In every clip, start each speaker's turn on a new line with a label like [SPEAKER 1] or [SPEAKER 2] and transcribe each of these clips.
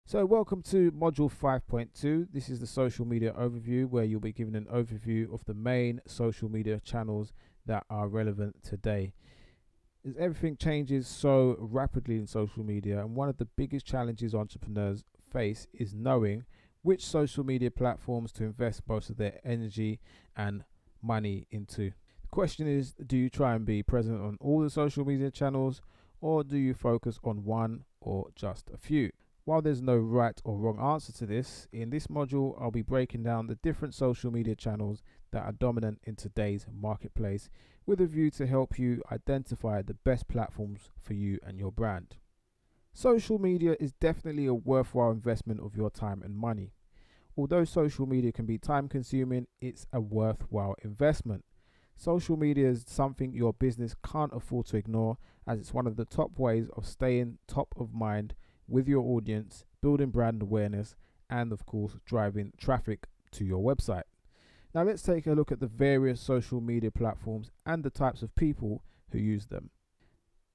[SPEAKER 1] So welcome to module 5.2. This is the social media overview where you'll be given an overview of the main social media channels that are relevant today. As everything changes so rapidly in social media, and one of the biggest challenges entrepreneurs face is knowing which social media platforms to invest most of their energy and money into. The question is, do you try and be present on all the social media channels, or do you focus on one or just a few? While there's no right or wrong answer to this, in this module I'll be breaking down the different social media channels that are dominant in today's marketplace with a view to help you identify the best platforms for you and your brand. Social media is definitely a worthwhile investment of your time and money. Although social media can be time consuming, it's a worthwhile investment. Social media is something your business can't afford to ignore, as it's one of the top ways of staying top of mind with your audience, building brand awareness, and of course driving traffic to your website. Now let's take a look at the various social media platforms and the types of people who use them.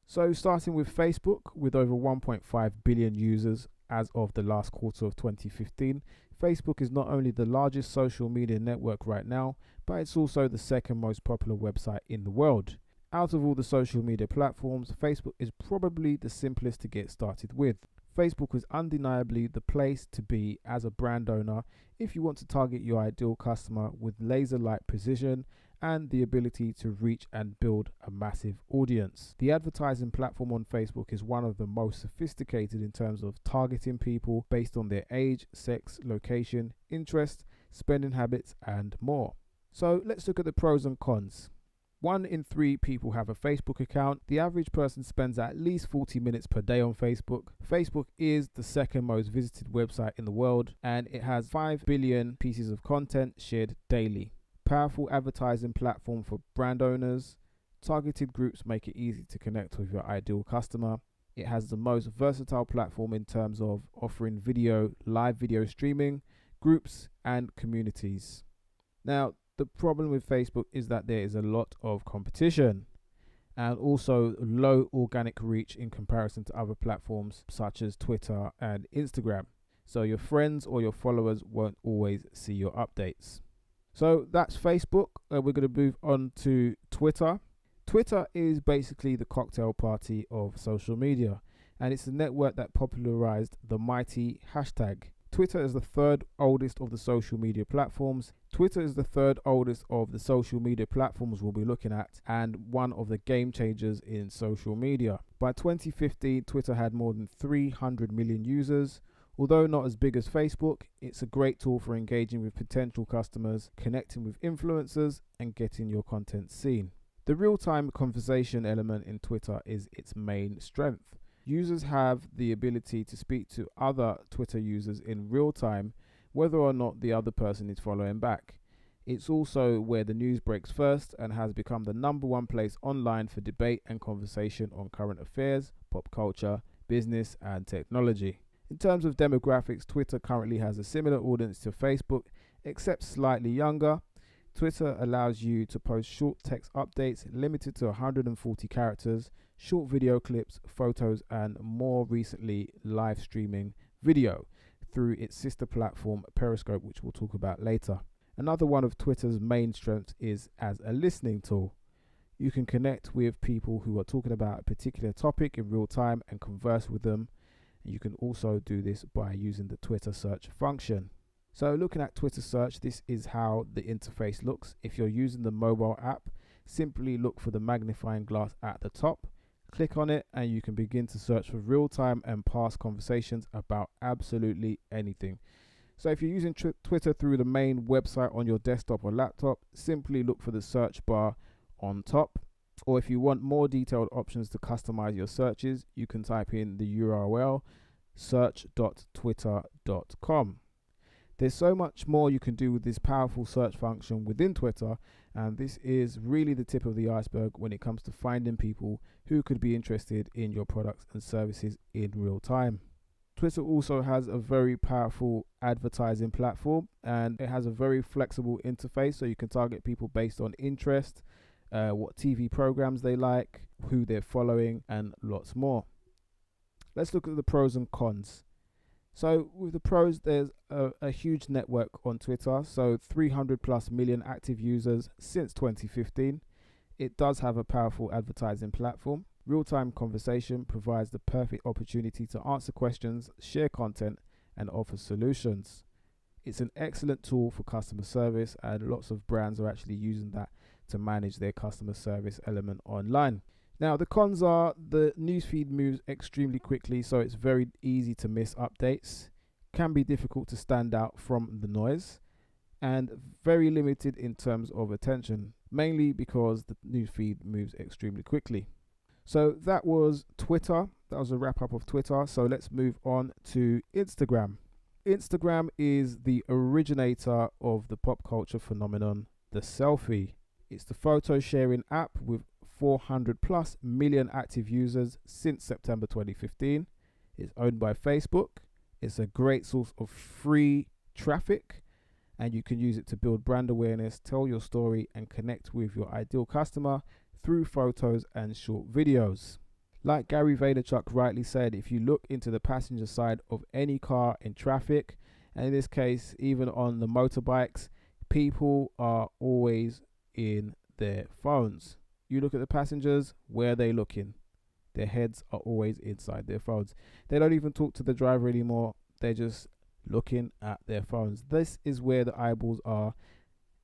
[SPEAKER 1] So starting with Facebook, with over 1.5 billion users as of the last quarter of 2015, Facebook is not only the largest social media network right now, but it's also the second most popular website in the world. Out of all the social media platforms, Facebook is probably the simplest to get started with. Facebook is undeniably the place to be as a brand owner if you want to target your ideal customer with laser-like precision and the ability to reach and build a massive audience. The advertising platform on Facebook is one of the most sophisticated in terms of targeting people based on their age, sex, location, interest, spending habits, and more. So let's look at the pros and cons. 1 in 3 people have a Facebook account. The average person spends at least 40 minutes per day on Facebook. Facebook is the second most visited website in the world, and it has 5 billion pieces of content shared daily. Powerful advertising platform for brand owners. Targeted groups make it easy to connect with your ideal customer. It has the most versatile platform in terms of offering live video streaming, groups, and communities. Now, the problem with Facebook is that there is a lot of competition and also low organic reach in comparison to other platforms such as Twitter and Instagram. So your friends or your followers won't always see your updates. So that's Facebook. We're going to move on to Twitter. Twitter is basically the cocktail party of social media, and it's the network that popularized the mighty hashtag. Twitter is the third oldest of the social media platforms. Twitter is the third oldest of the social media platforms we'll be looking at, and one of the game changers in social media. By 2015, Twitter had more than 300 million users. Although not as big as Facebook, it's a great tool for engaging with potential customers, connecting with influencers, and getting your content seen. The real-time conversation element in Twitter is its main strength. Users have the ability to speak to other Twitter users in real time, whether or not the other person is following back. It's also where the news breaks first and has become the #1 place online for debate and conversation on current affairs, pop culture, business, and technology. In terms of demographics, Twitter currently has a similar audience to Facebook, except slightly younger. Twitter allows you to post short text updates limited to 140 characters, short video clips, photos, and more recently, live streaming video through its sister platform Periscope, which we'll talk about later. Another one of Twitter's main strengths is as a listening tool. You can connect with people who are talking about a particular topic in real time and converse with them. You can also do this by using the Twitter search function. So looking at Twitter search, this is how the interface looks. If you're using the mobile app, simply look for the magnifying glass at the top, click on it, and you can begin to search for real-time and past conversations about absolutely anything. So if you're using Twitter through the main website on your desktop or laptop, simply look for the search bar on top. Or if you want more detailed options to customize your searches, you can type in the URL search.twitter.com. There's so much more you can do with this powerful search function within Twitter, and this is really the tip of the iceberg when it comes to finding people who could be interested in your products and services in real time. Twitter also has a very powerful advertising platform, and it has a very flexible interface, so you can target people based on interest, what TV programs they like, who they're following, and lots more. Let's look at the pros and cons. So with the pros, there's a huge network on Twitter. So 300 plus million active users since 2015. It does have a powerful advertising platform. Real-time conversation provides the perfect opportunity to answer questions, share content, and offer solutions. It's an excellent tool for customer service, and lots of brands are actually using that to manage their customer service element online. Now, the cons are the newsfeed moves extremely quickly, so it's very easy to miss updates, can be difficult to stand out from the noise, and very limited in terms of attention, mainly because the newsfeed moves extremely quickly. So that was Twitter. That was a wrap up of Twitter. So let's move on to Instagram. Instagram is the originator of the pop culture phenomenon, the selfie. It's the photo sharing app with 400 plus million active users since September 2015. It's owned by Facebook. It's a great source of free traffic, and you can use it to build brand awareness, tell your story, and connect with your ideal customer through photos and short videos. Like Gary Vaynerchuk rightly said, if you look into the passenger side of any car in traffic, and in this case, even on the motorbikes, people are always in their phones. You look at the passengers, where are they looking? Their heads are always inside their phones. They don't even talk to the driver anymore. They're just looking at their phones. This is where the eyeballs are,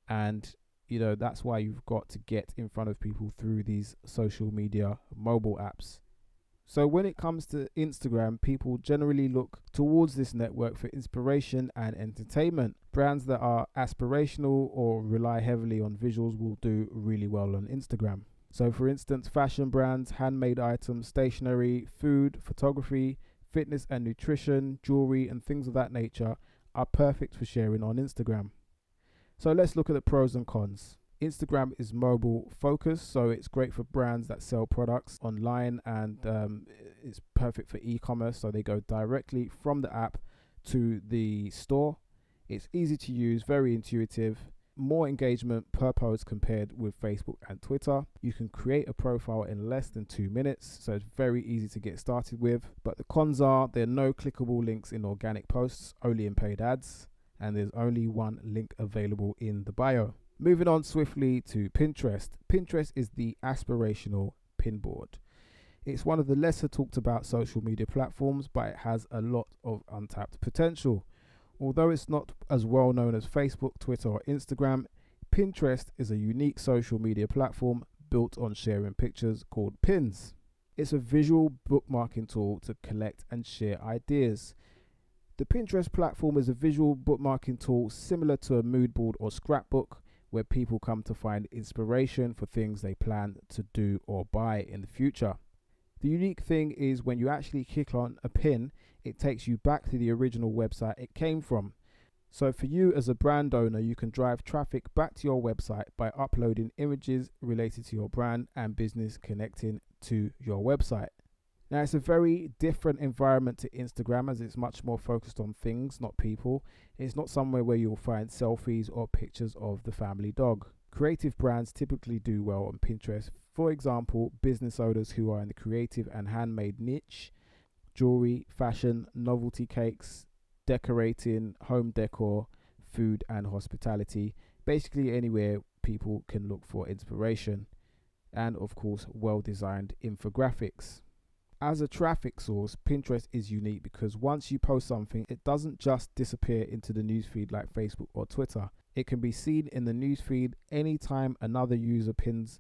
[SPEAKER 1] and that's why you've got to get in front of people through these social media mobile apps. So when it comes to Instagram, people generally look towards this network for inspiration and entertainment. Brands that are aspirational or rely heavily on visuals will do really well on Instagram. So for instance, fashion brands, handmade items, stationery, food, photography, fitness and nutrition, jewelry, and things of that nature are perfect for sharing on Instagram. So let's look at the pros and cons. Instagram is mobile focused, so it's great for brands that sell products online, and it's perfect for e-commerce, so they go directly from the app to the store. It's easy to use, very intuitive, more engagement per post compared with Facebook and Twitter. You can create a profile in less than 2 minutes, so it's very easy to get started with. But the cons are there are no clickable links in organic posts, only in paid ads, and there's only one link available in the bio. Moving on swiftly to Pinterest. Pinterest is the aspirational pinboard. It's one of the lesser talked about social media platforms, but it has a lot of untapped potential. Although it's not as well known as Facebook, Twitter, or Instagram, Pinterest is a unique social media platform built on sharing pictures called pins. It's a visual bookmarking tool to collect and share ideas. The Pinterest platform is a visual bookmarking tool similar to a mood board or scrapbook, where people come to find inspiration for things they plan to do or buy in the future. The unique thing is when you actually click on a pin, it takes you back to the original website it came from. So for you as a brand owner, you can drive traffic back to your website by uploading images related to your brand and business connecting to your website. Now, it's a very different environment to Instagram, as it's much more focused on things, not people. It's not somewhere where you'll find selfies or pictures of the family dog. Creative brands typically do well on Pinterest. For example, business owners who are in the creative and handmade niche, jewelry, fashion, novelty cakes, decorating, home decor, food and hospitality. Basically anywhere people can look for inspiration. And of course, well-designed infographics. As a traffic source, Pinterest is unique because once you post something, it doesn't just disappear into the newsfeed like Facebook or Twitter. It can be seen in the newsfeed anytime another user pins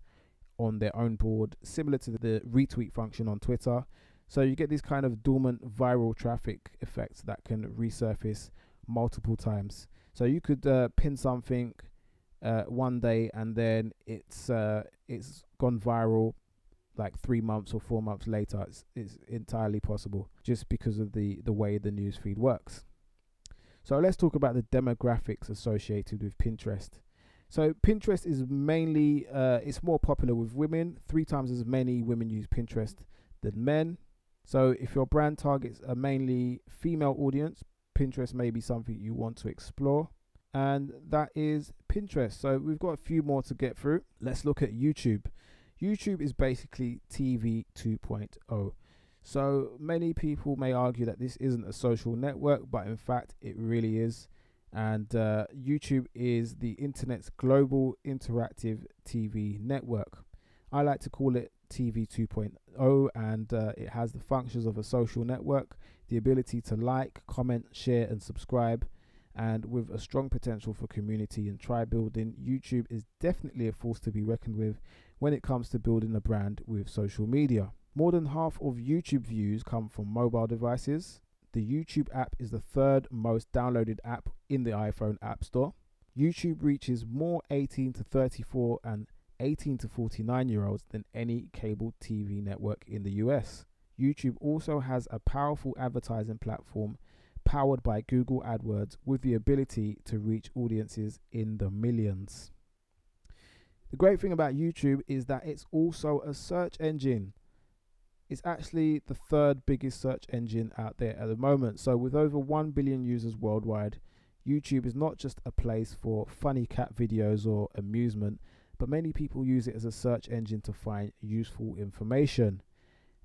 [SPEAKER 1] on their own board, similar to the retweet function on Twitter. So you get this kind of dormant viral traffic effects that can resurface multiple times. So you could pin something one day and then it's gone viral like 3 months or 4 months later. It's entirely possible just because of the way the newsfeed works. So let's talk about the demographics associated with Pinterest. So Pinterest is mainly, it's more popular with women. 3 times as many women use Pinterest than men. So if your brand targets a mainly female audience, Pinterest may be something you want to explore. And that is Pinterest. So we've got a few more to get through. Let's look at YouTube. YouTube is basically TV 2.0. So many people may argue that this isn't a social network, but in fact it really is. And YouTube is the internet's global interactive TV network. I like to call it TV 2.0, and it has the functions of a social network, the ability to like, comment, share, and subscribe. And with a strong potential for community and tribe building, YouTube is definitely a force to be reckoned with when it comes to building a brand with social media. More than half of YouTube views come from mobile devices. The YouTube app is the third most downloaded app in the iPhone App Store. YouTube reaches more 18 to 34 and 18 to 49-year-olds than any cable TV network in the US. YouTube also has a powerful advertising platform powered by Google AdWords with the ability to reach audiences in the millions. The great thing about YouTube is that it's also a search engine. It's actually the third biggest search engine out there at the moment. So with over 1 billion users worldwide, YouTube is not just a place for funny cat videos or amusement, but many people use it as a search engine to find useful information.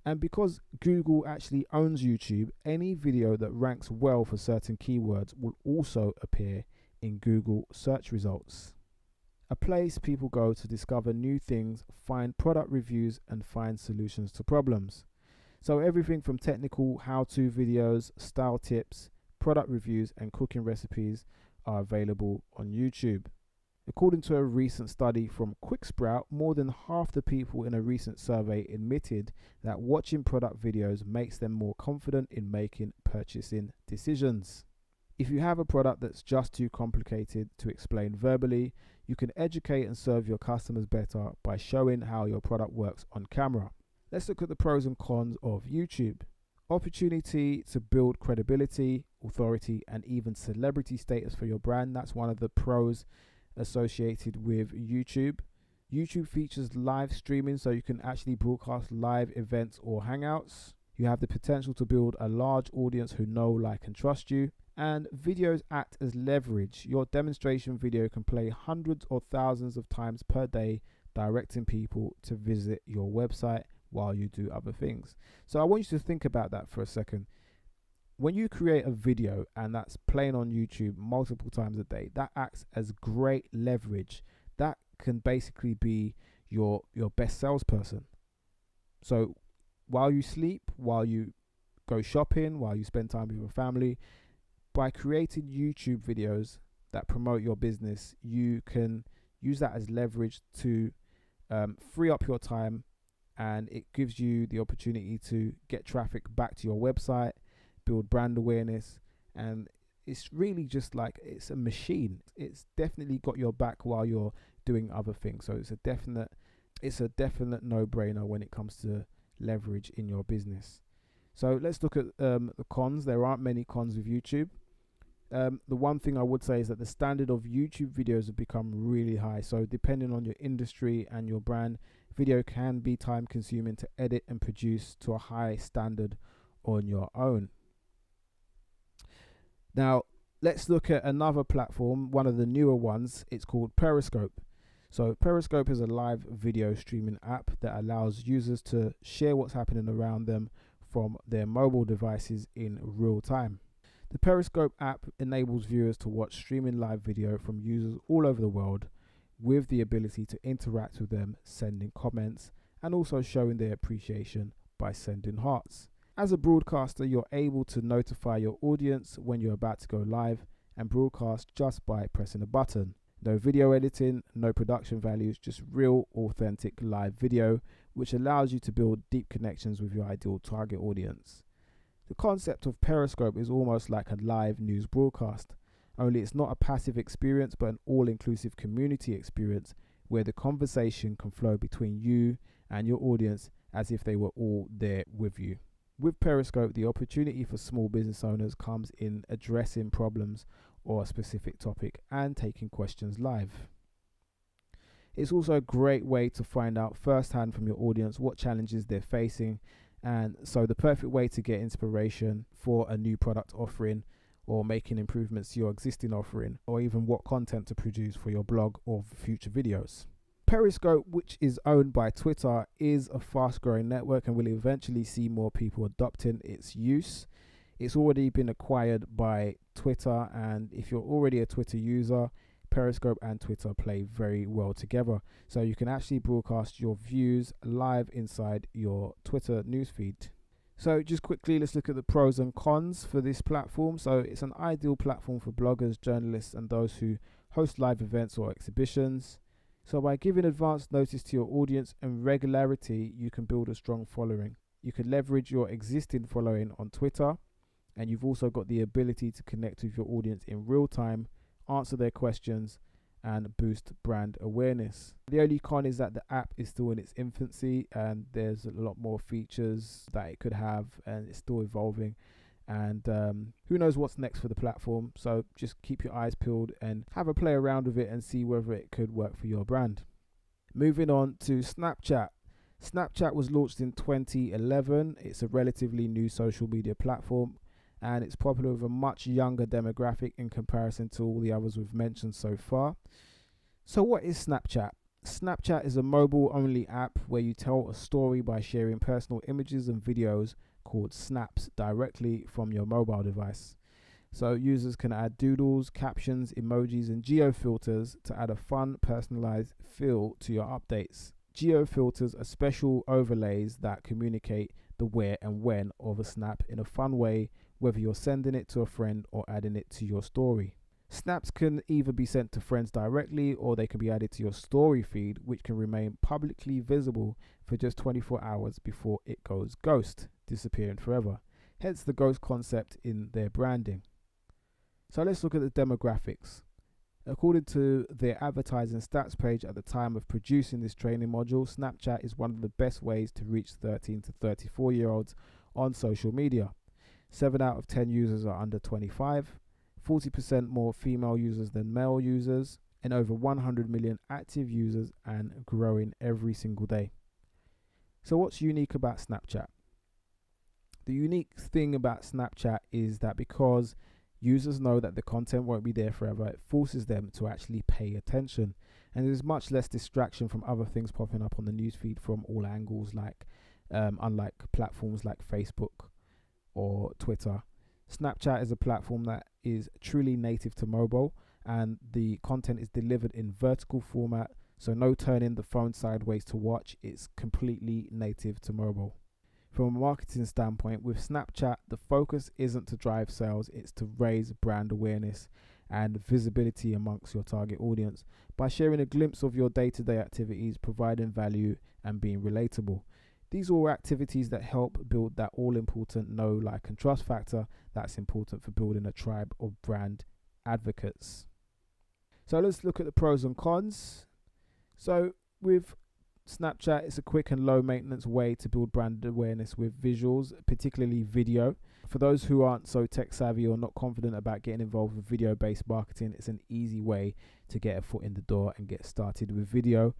[SPEAKER 1] And because Google actually owns YouTube, any video that ranks well for certain keywords will also appear in Google search results. A place people go to discover new things, find product reviews, and find solutions to problems. So everything from technical how-to videos, style tips, product reviews, and cooking recipes are available on YouTube. According to a recent study from QuickSprout, more than half the people in a recent survey admitted that watching product videos makes them more confident in making purchasing decisions. If you have a product that's just too complicated to explain verbally, you can educate and serve your customers better by showing how your product works on camera. Let's look at the pros and cons of YouTube. Opportunity to build credibility, authority, and even celebrity status for your brand. That's one of the pros associated with YouTube. YouTube features live streaming, so you can actually broadcast live events or hangouts. You have the potential to build a large audience who know, like, and trust you. And videos act as leverage. Your demonstration video can play hundreds or thousands of times per day, directing people to visit your website while you do other things. So I want you to think about that for a second. When you create a video and that's playing on YouTube multiple times a day, that acts as great leverage. That can basically be your best salesperson. So while you sleep, while you go shopping, while you spend time with your family, by creating YouTube videos that promote your business, you can use that as leverage to free up your time, and it gives you the opportunity to get traffic back to your website, build brand awareness, and it's really just like it's a machine. It's definitely got your back while you're doing other things. So it's a definite no-brainer when it comes to leverage in your business. So let's look at the cons. There aren't many cons with YouTube. The one thing I would say is that the standard of YouTube videos have become really high. So depending on your industry and your brand, video can be time consuming to edit and produce to a high standard on your own. Now, let's look at another platform, one of the newer ones. It's called Periscope. So Periscope is a live video streaming app that allows users to share what's happening around them from their mobile devices in real time. The Periscope app enables viewers to watch streaming live video from users all over the world, with the ability to interact with them, sending comments, and also showing their appreciation by sending hearts. As a broadcaster, you're able to notify your audience when you're about to go live and broadcast just by pressing a button. No video editing, no production values, just real, authentic live video, which allows you to build deep connections with your ideal target audience. The concept of Periscope is almost like a live news broadcast, only it's not a passive experience but an all-inclusive community experience where the conversation can flow between you and your audience as if they were all there with you. With Periscope, the opportunity for small business owners comes in addressing problems or a specific topic and taking questions live. It's also a great way to find out firsthand from your audience what challenges they're facing, and so the perfect way to get inspiration for a new product offering or making improvements to your existing offering, or even what content to produce for your blog or future videos. Periscope, which is owned by Twitter, is a fast growing network and will eventually see more people adopting its use. It's already been acquired by Twitter, and if you're already a Twitter user, Periscope and Twitter play very well together. So you can actually broadcast your views live inside your Twitter newsfeed. So just quickly, let's look at the pros and cons for this platform. So it's an ideal platform for bloggers, journalists, and those who host live events or exhibitions. So by giving advance notice to your audience and regularity, you can build a strong following. You can leverage your existing following on Twitter, and you've also got the ability to connect with your audience in real time, answer their questions, and boost brand awareness. The only con is that the app is still in its infancy and there's a lot more features that it could have, and it's still evolving. And who knows what's next for the platform. So just keep your eyes peeled and have a play around with it and see whether it could work for your brand. Moving on to Snapchat. Snapchat was launched in 2011. It's a relatively new social media platform, and it's popular with a much younger demographic in comparison to all the others we've mentioned so far. So what is Snapchat? Snapchat is a mobile-only app where you tell a story by sharing personal images and videos called snaps directly from your mobile device. So users can add doodles, captions, emojis, and geo filters to add a fun, personalized feel to your updates. Geo filters are special overlays that communicate the where and when of a snap in a fun way, whether you're sending it to a friend or adding it to your story. Snaps can either be sent to friends directly, or they can be added to your story feed, which can remain publicly visible for just 24 hours before it goes ghost, disappearing forever. Hence the ghost concept in their branding. So let's look at the demographics. According to their advertising stats page at the time of producing this training module, Snapchat is one of the best ways to reach 13 to 34 year olds on social media. 7 out of 10 users are under 25, 40% more female users than male users, and over 100 million active users and growing every single day. So what's unique about Snapchat? The unique thing about Snapchat is that because users know that the content won't be there forever, it forces them to actually pay attention. And there's much less distraction from other things popping up on the newsfeed from all angles, like unlike platforms like Facebook or Twitter. Snapchat is a platform that is truly native to mobile, and the content is delivered in vertical format, so no turning the phone sideways to watch. It's completely native to mobile. From a marketing standpoint, with Snapchat, the focus isn't to drive sales, it's to raise brand awareness and visibility amongst your target audience by sharing a glimpse of your day-to-day activities, providing value, and being relatable. These are all activities that help build that all-important know, like, and trust factor that's important for building a tribe of brand advocates. So let's look at the pros and cons. So with Snapchat, it's a quick and low maintenance way to build brand awareness with visuals, particularly video. For those who aren't so tech savvy or not confident about getting involved with video based marketing, it's an easy way to get a foot in the door and get started with video.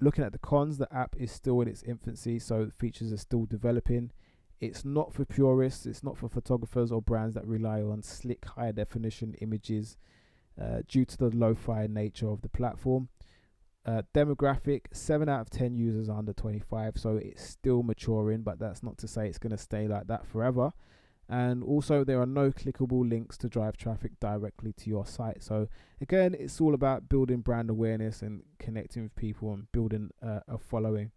[SPEAKER 1] Looking at the cons, the app is still in its infancy, so the features are still developing. It's not for purists, it's not for photographers or brands that rely on slick high definition images due to the lo-fi nature of the platform. Demographic, 7 out of 10 users are under 25, so it's still maturing, but that's not to say it's going to stay like that forever. And also there are no clickable links to drive traffic directly to your site. So again, it's all about building brand awareness and connecting with people and building a following.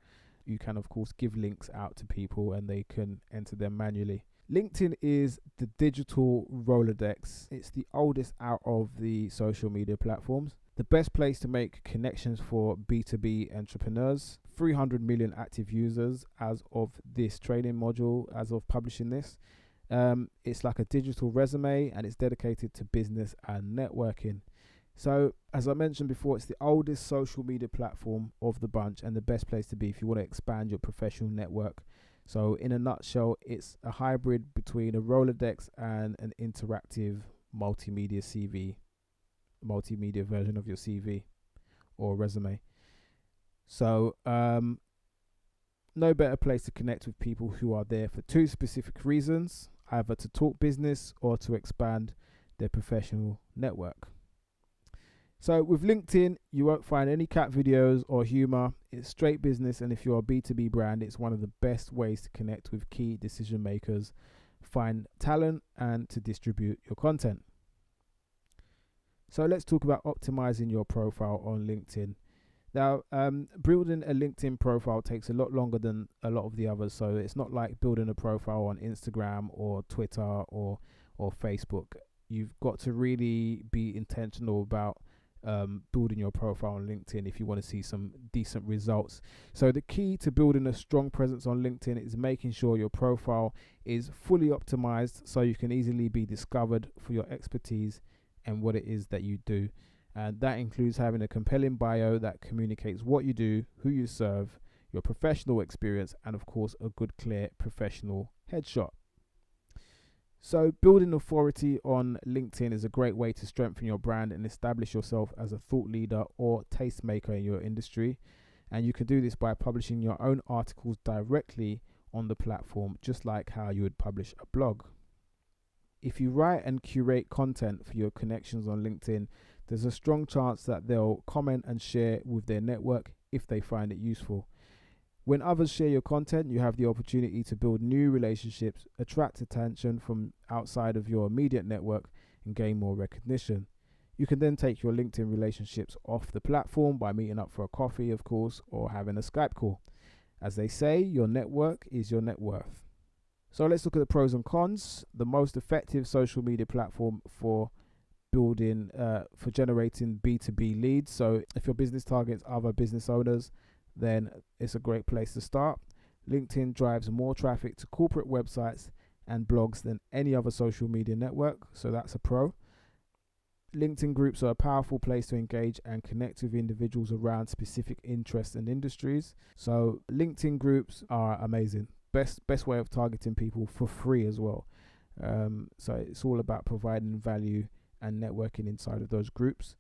[SPEAKER 1] You can of course give links out to people and they can enter them manually. LinkedIn is the digital Rolodex. It's the oldest out of the social media platforms. The best place to make connections for B2B entrepreneurs. 300 million active users as of this training module, as of publishing this. It's like a digital resume and it's dedicated to business and networking. So as I mentioned before, it's the oldest social media platform of the bunch and the best place to be if you want to expand your professional network. So in a nutshell, it's a hybrid between a Rolodex and an interactive multimedia version of your CV or resume. So no better place to connect with people who are there for two specific reasons, either to talk business or to expand their professional network. So with LinkedIn, you won't find any cat videos or humor. It's straight business, and if you're a B2B brand, it's one of the best ways to connect with key decision makers, find talent, and to distribute your content. So let's talk about optimizing your profile on LinkedIn. Now, building a LinkedIn profile takes a lot longer than a lot of the others. So it's not like building a profile on Instagram or Twitter or Facebook. You've got to really be intentional about building your profile on LinkedIn if you want to see some decent results. So the key to building a strong presence on LinkedIn is making sure your profile is fully optimized so you can easily be discovered for your expertise and what it is that you do. And that includes having a compelling bio that communicates what you do, who you serve, your professional experience, and of course a good, clear, professional headshot. So building authority on LinkedIn is a great way to strengthen your brand and establish yourself as a thought leader or tastemaker in your industry. And you can do this by publishing your own articles directly on the platform, just like how you would publish a blog. If you write and curate content for your connections on LinkedIn, there's a strong chance that they'll comment and share with their network if they find it useful. When others share your content, you have the opportunity to build new relationships, attract attention from outside of your immediate network, and gain more recognition. You can then take your LinkedIn relationships off the platform by meeting up for a coffee, of course, or having a Skype call. As they say, your network is your net worth. So let's look at the pros and cons. The most effective social media platform for building, for generating B2B leads. So if your business targets other business owners, then it's a great place to start. LinkedIn drives more traffic to corporate websites and blogs than any other social media network, so that's a pro. LinkedIn groups are a powerful place to engage and connect with individuals around specific interests and industries. So LinkedIn groups are amazing. Best way of targeting people for free as well. So it's all about providing value and networking inside of those groups.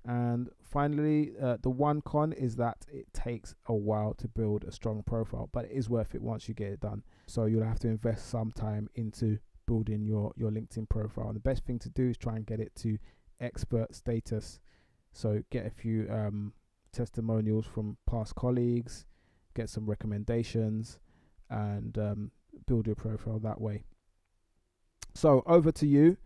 [SPEAKER 1] And finally, the one con is that it takes a while to build a strong profile, but it is worth it once you get it done. So you'll have to invest some time into building your LinkedIn profile. And the best thing to do is try and get it to expert status. So get a few testimonials from past colleagues, get some recommendations, and build your profile that way. So over to you.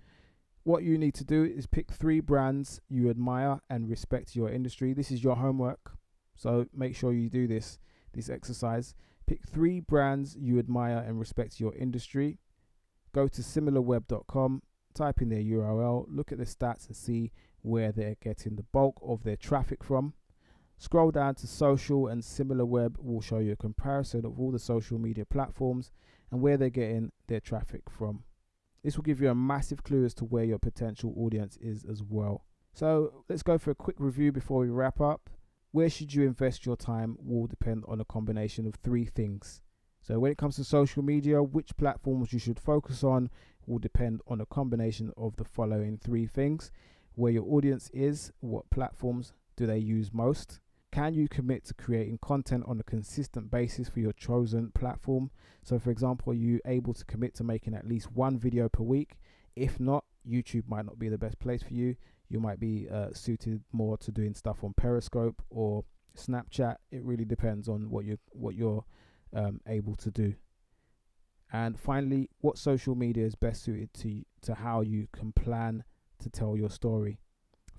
[SPEAKER 1] What you need to do is pick 3 brands you admire and respect your industry. This is your homework, so make sure you do this exercise. Pick 3 brands you admire and respect your industry. Go to similarweb.com, type in their URL, look at the stats and see where they're getting the bulk of their traffic from. Scroll down to social, and SimilarWeb will show you a comparison of all the social media platforms and where they're getting their traffic from. This will give you a massive clue as to where your potential audience is as well. So let's go for a quick review before we wrap up. Where should you invest your time will depend on a combination of 3 things. So when it comes to social media, which platforms you should focus on will depend on a combination of the following 3 things. Where your audience is, what platforms do they use most? Can you commit to creating content on a consistent basis for your chosen platform? So for example, are you able to commit to making at least 1 video per week? If not, YouTube might not be the best place for you. You might be suited more to doing stuff on Periscope or Snapchat. It really depends on what you're able to do. And finally, what social media is best suited to how you can plan to tell your story?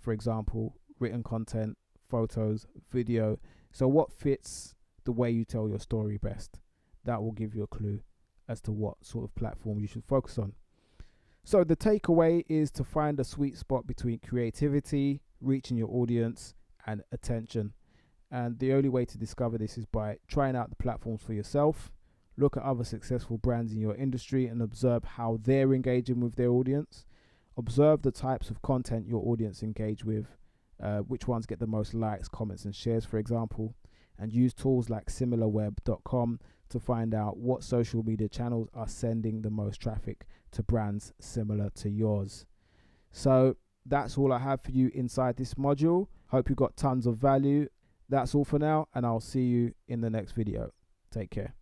[SPEAKER 1] For example, written content, photos, video. So what fits the way you tell your story best? That will give you a clue as to what sort of platform you should focus on. So the takeaway is to find a sweet spot between creativity, reaching your audience, and attention. And the only way to discover this is by trying out the platforms for yourself. Look at other successful brands in your industry and observe how they're engaging with their audience. Observe the types of content your audience engage with, which ones get the most likes, comments, and shares, for example, and use tools like similarweb.com to find out what social media channels are sending the most traffic to brands similar to yours. So that's all I have for you inside this module. Hope you got tons of value. That's all for now, and I'll see you in the next video. Take care.